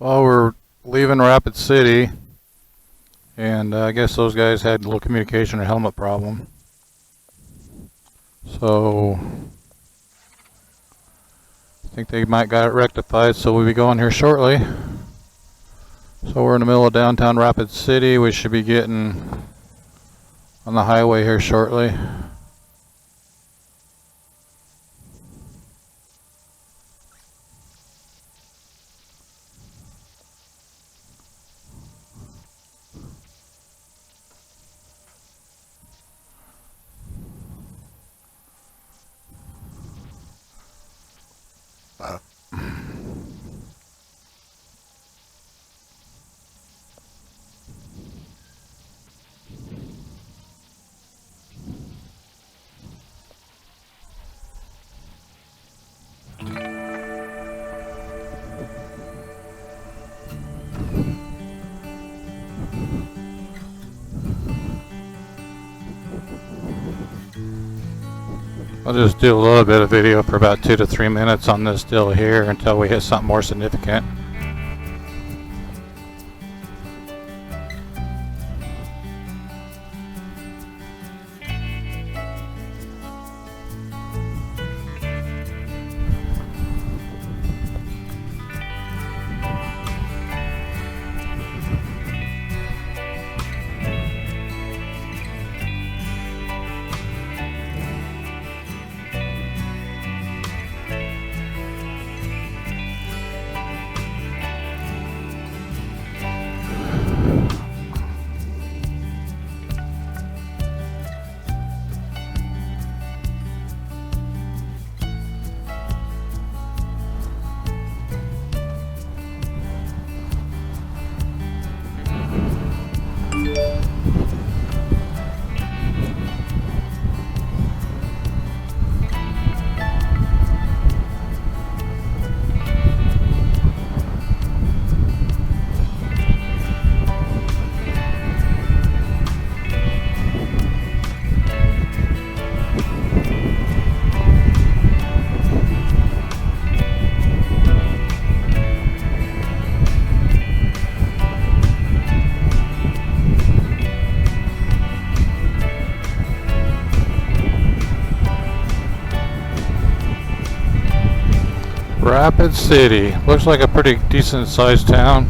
Well, we're leaving Rapid City, and I guess those guys had a little communication or helmet problem. So I think they might got it rectified, so we'll be going here shortly. So we're in the middle of downtown Rapid City. We should be getting on the highway here shortly. I'll just do a little bit of video for about 2 to 3 minutes on this deal here until we hit something more significant. Rapid City. Looks like a pretty decent sized town.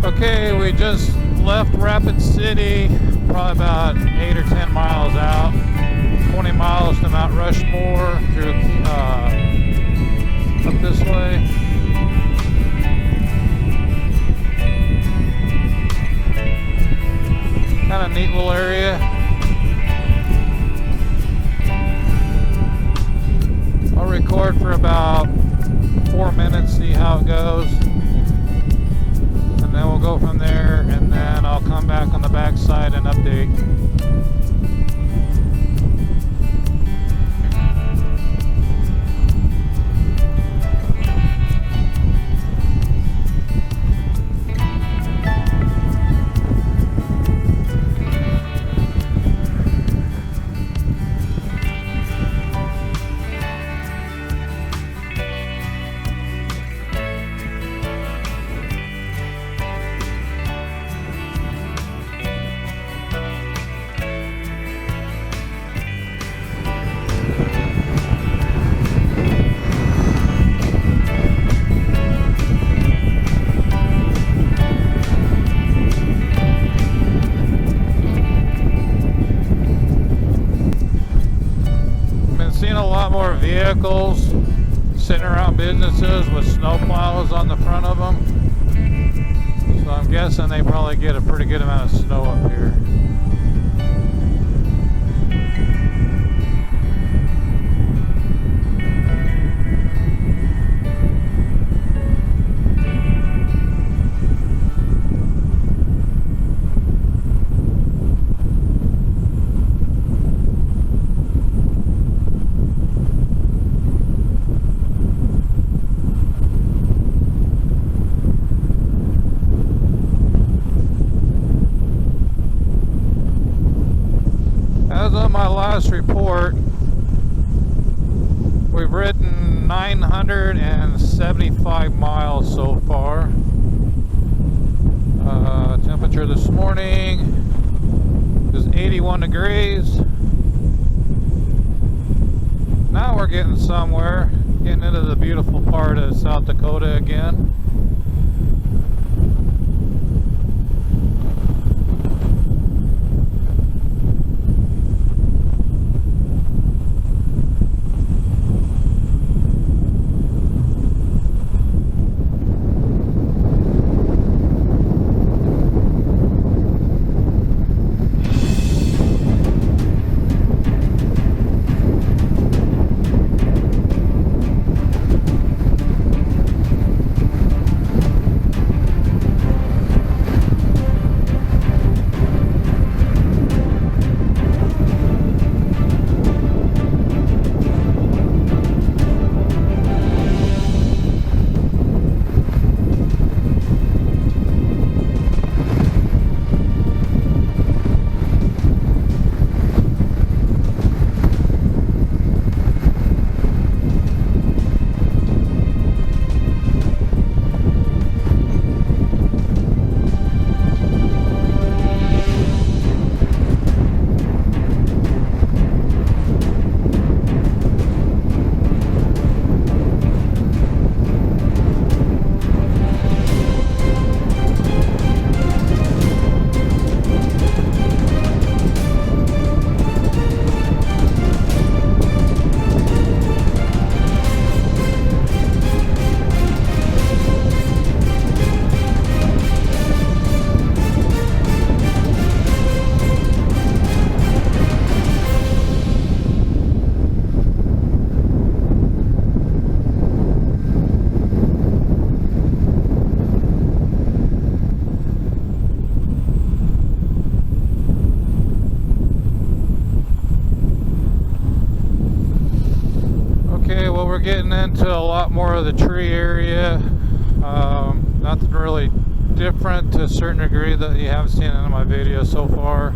Okay, we just left Rapid City, probably about 8 or 10 miles out. 20 miles to Mount Rushmore through up this way. Kind of neat little area. I'll record for about 4 minutes, see how it goes. And then we'll go from there, and then I'll come back on the back side and update. seen a lot more vehicles sitting around businesses with snow plows on the front of them. So I'm guessing they probably get a pretty good amount of snow up here. As of my last report, we've ridden 975 miles so far. Temperature this morning is 81 degrees. Now we're getting somewhere, getting into the beautiful part of South Dakota again. We're getting into a lot more of the tree area. Nothing really different to a certain degree that you haven't seen in my videos so far.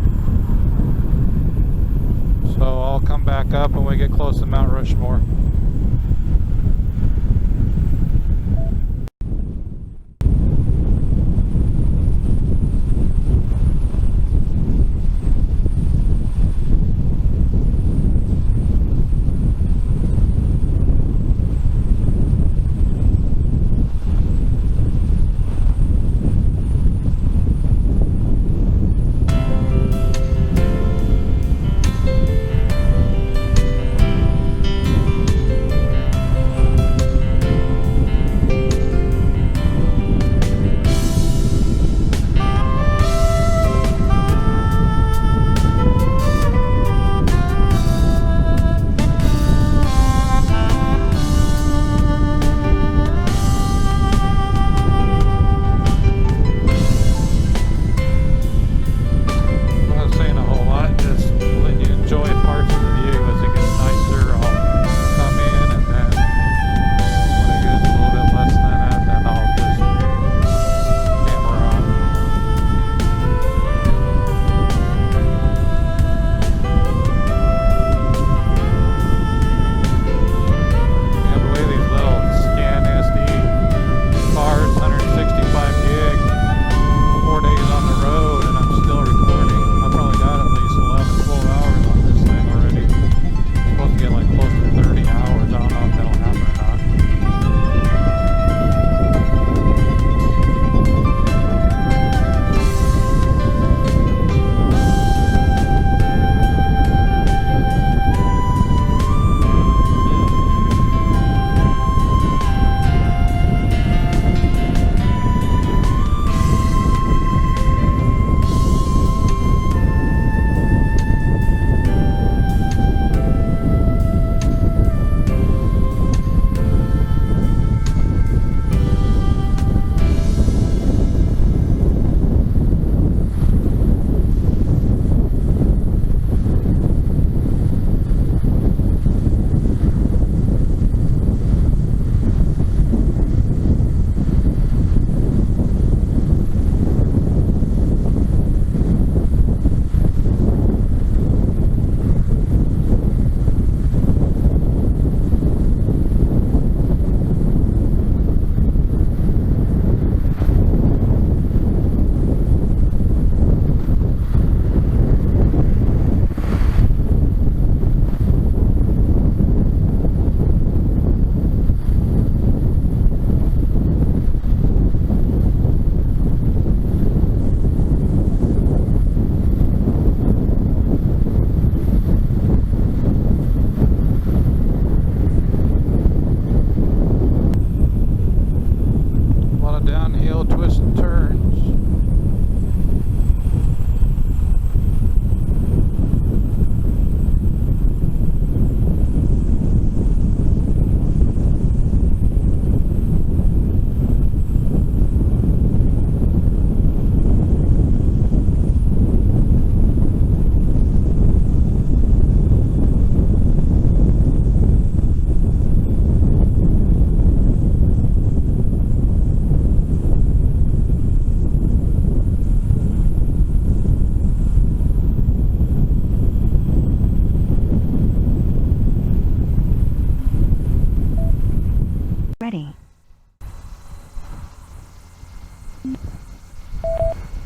So I'll come back up when we get close to Mount Rushmore.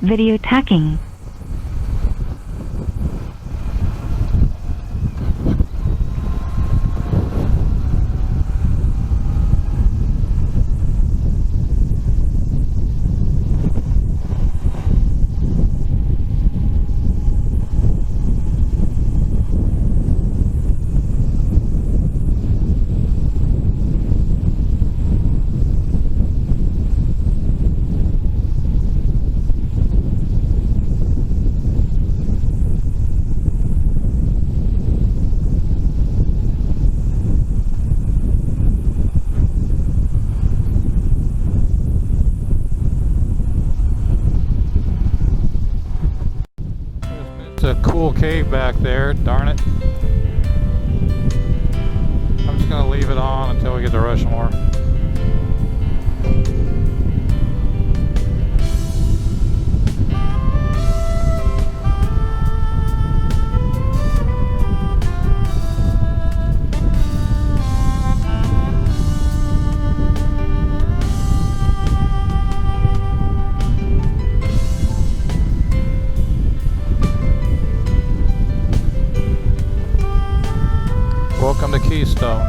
Video tacking. It's a cool cave back there, darn it. I'm just gonna leave it on until we get to Rushmore. Welcome to Keystone.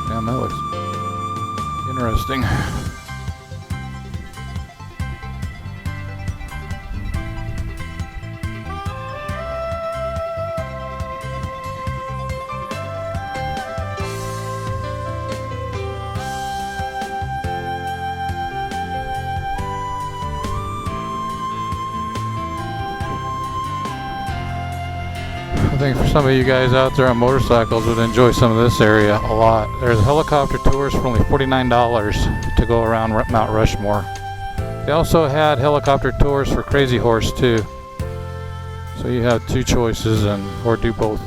Damn, that looks interesting. I think for some of you guys out there on motorcycles would enjoy some of this area a lot. There's helicopter tours for only $49 to go around Mount Rushmore. They also had helicopter tours for Crazy Horse too. So you have two choices or do both.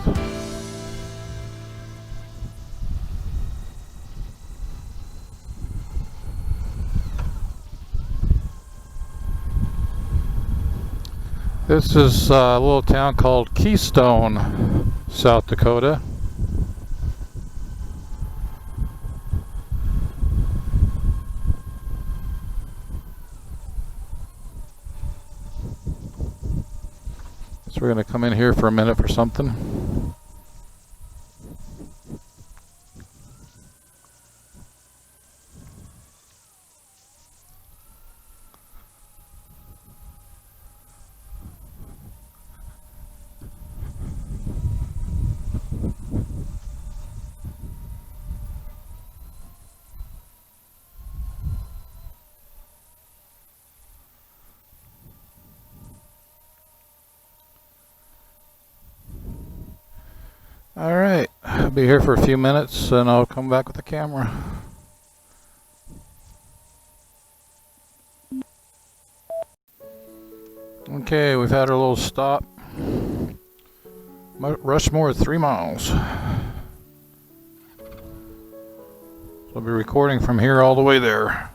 This is a little town called Keystone, South Dakota. So we're going to come in here for a minute for something. Alright, I'll be here for a few minutes and I'll come back with the camera. Okay, we've had our little stop. Rushmore 3 miles. So I'll be recording from here all the way there.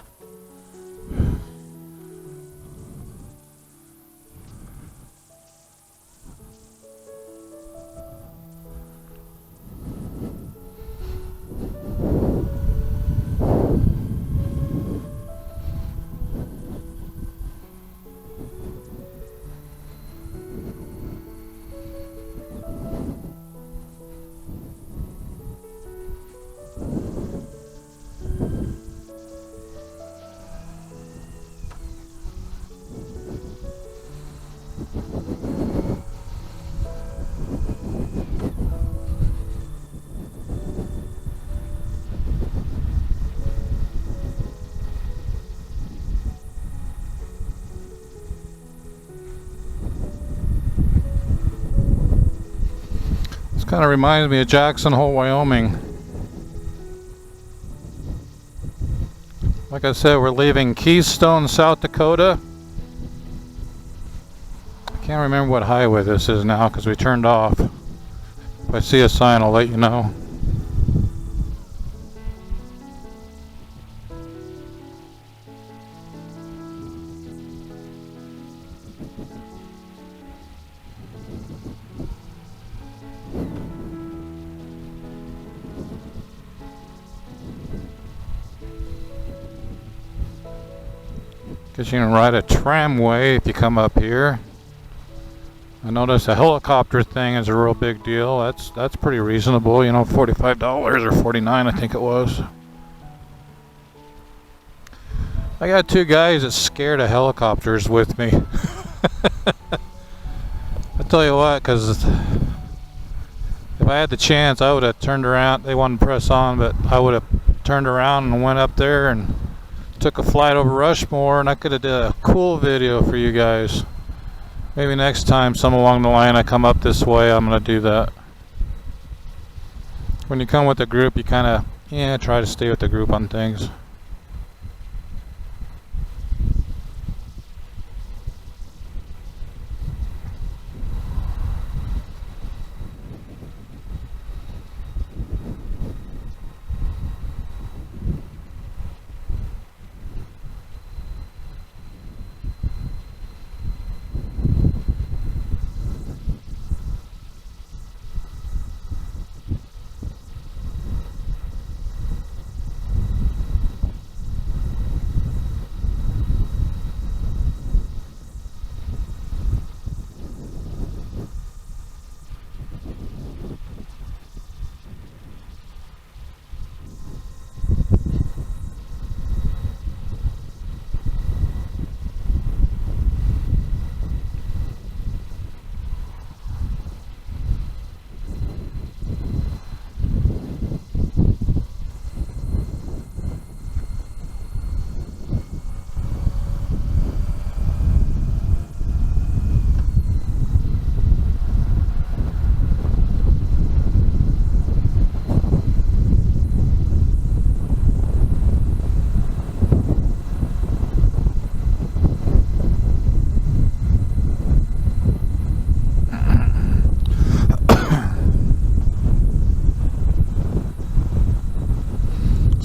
Kind of reminds me of Jackson Hole, Wyoming. Like I said, we're leaving Keystone, South Dakota. I can't remember what highway this is now because we turned off. If I see a sign, I'll let you know. Guess you can ride a tramway if you come up here. I noticed a helicopter thing is a real big deal. That's pretty reasonable, you know, $45 or $49 I think it was. I got two guys that's scared of helicopters with me. I tell you what, because if I had the chance, I would have turned around. They wanted to press on, but I would have turned around and went up there and took a flight over Rushmore, and I could have did a cool video for you guys. Maybe next time, some along the line, I come up this way, I'm going to do that. When you come with a group, you kind of, try to stay with the group on things.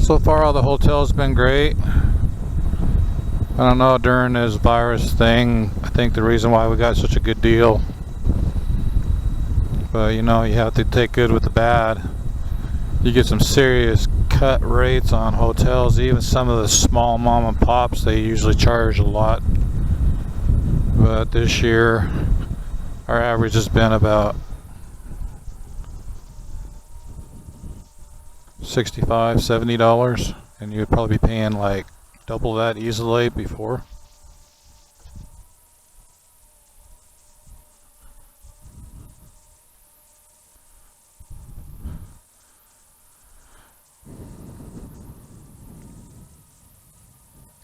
So far, all the hotels been great. I don't know, during this virus thing, I think the reason why we got such a good deal. But you know, you have to take good with the bad. You get some serious cut rates on hotels. Even some of the small mom and pops, they usually charge a lot. But this year, our average has been about $65, $70, and you would probably be paying like double that easily before.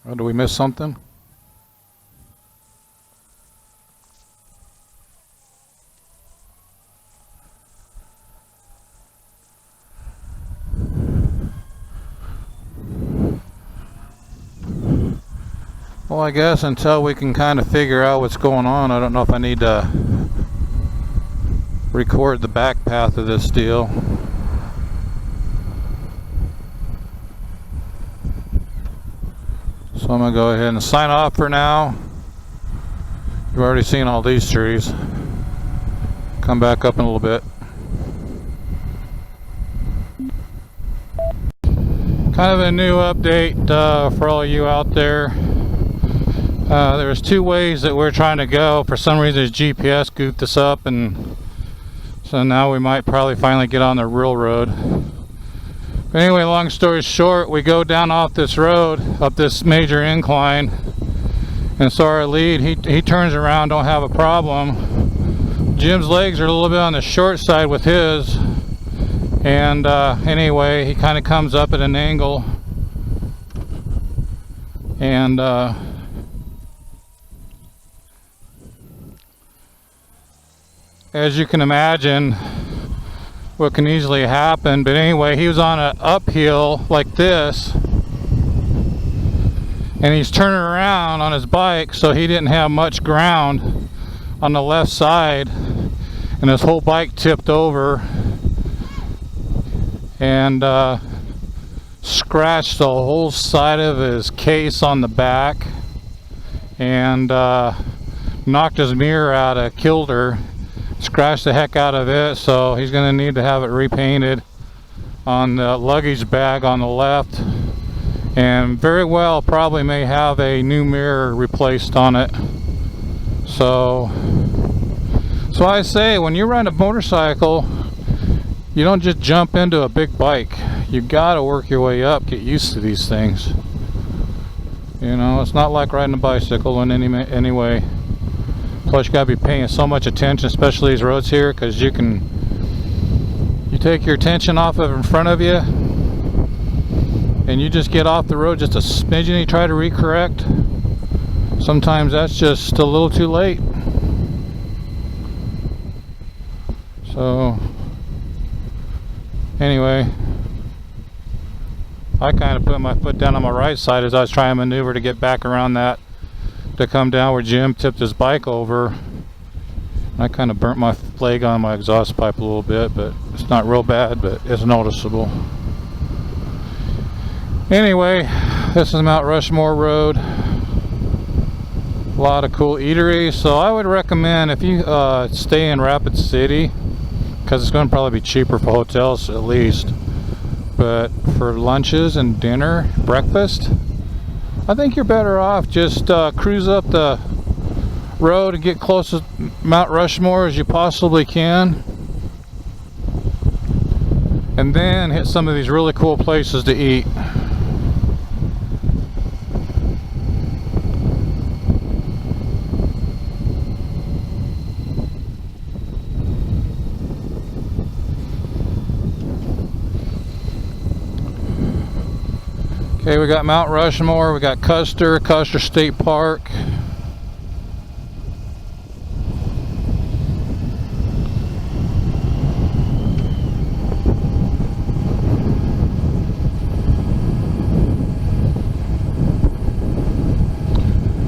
Oh, did we miss something? Well, I guess until we can kind of figure out what's going on, I don't know if I need to record the back path of this deal. So I'm going to go ahead and sign off for now. You've already seen all these trees. Come back up in a little bit. Kind of a new update for all of you out there. There's two ways that we're trying to go. For some reason, his GPS goofed us up, and so now we might probably finally get on the real road. But anyway, long story short, we go down off this road, up this major incline, and so our lead, he turns around, don't have a problem. Jim's legs are a little bit on the short side with his, and anyway, he kind of comes up at an angle, and as you can imagine, what can easily happen. But anyway, he was on an uphill like this, and he's turning around on his bike, so he didn't have much ground on the left side, and his whole bike tipped over and scratched the whole side of his case on the back, and knocked his mirror out, killed her, scratched the heck out of it, so he's going to need to have it repainted on the luggage bag on the left, and very well probably may have a new mirror replaced on it. So I say, when you ride a motorcycle, you don't just jump into a big bike. You gotta work your way up, get used to these things. You know, it's not like riding a bicycle in any way. Plus you gotta be paying so much attention, especially these roads here, because you take your attention off of in front of you and you just get off the road just a smidgen and you try to recorrect. Sometimes that's just a little too late. So anyway, I kind of put my foot down on my right side as I was trying to maneuver to get back around that to come down where Jim tipped his bike over. I kind of burnt my leg on my exhaust pipe a little bit, but it's not real bad, but it's noticeable. Anyway, this is Mount Rushmore Road. A lot of cool eateries, so I would recommend, if you stay in Rapid City, because it's going to probably be cheaper for hotels at least, but for lunches and dinner, breakfast, I think you're better off just cruise up the road and get close to Mount Rushmore as you possibly can, and then hit some of these really cool places to eat. Okay, we got Mount Rushmore, we got Custer State Park.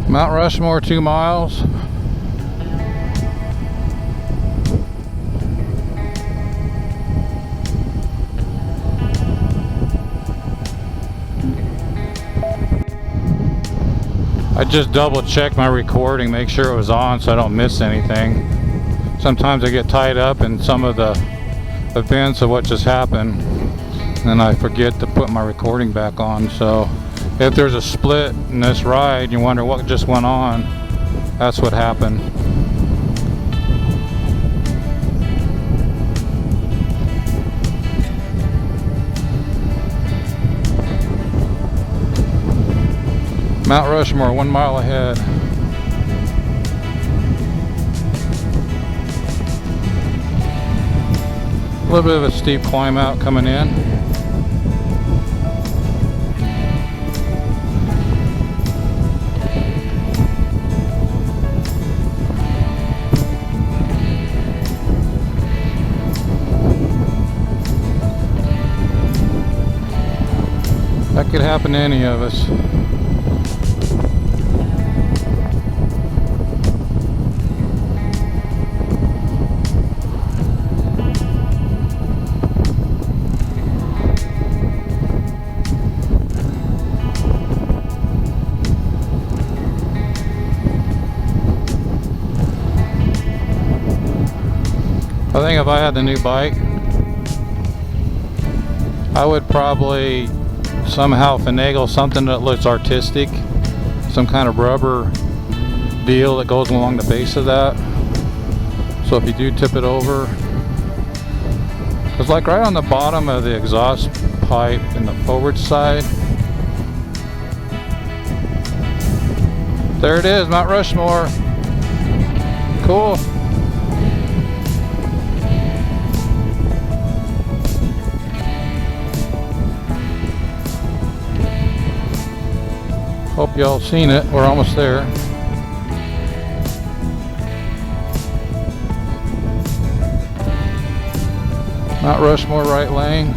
Mount Rushmore, 2 miles. I just double checked my recording, make sure it was on so I don't miss anything. Sometimes I get tied up in some of the events of what just happened and I forget to put my recording back on. So if there's a split in this ride, you wonder what just went on, that's what happened. Mount Rushmore, 1 mile ahead. A little bit of a steep climb out coming in. That could happen to any of us. I think if I had the new bike, I would probably somehow finagle something that looks artistic, some kind of rubber deal that goes along the base of that. So if you do tip it over, it's like right on the bottom of the exhaust pipe in the forward side. There it is, Mount Rushmore. Cool. Hope y'all seen it. We're almost there. Mount Rushmore, right lane.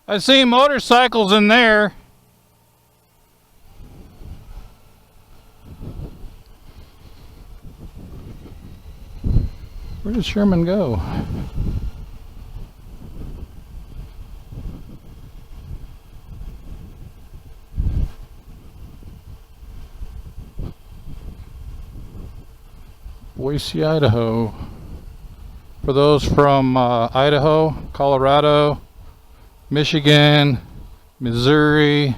I see motorcycles in there. Where did Sherman go? Boise, Idaho. For those from Idaho, Colorado, Michigan, Missouri,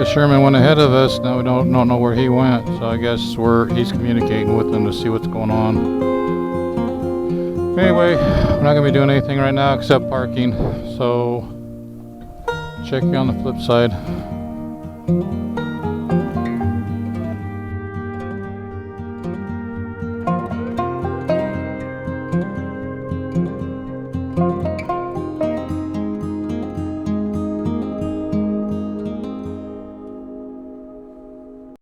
Sherman went ahead of us. Now we don't know where he went, so I guess he's communicating with them to see what's going on. Anyway, we're not gonna be doing anything right now except parking, so check you on the flip side.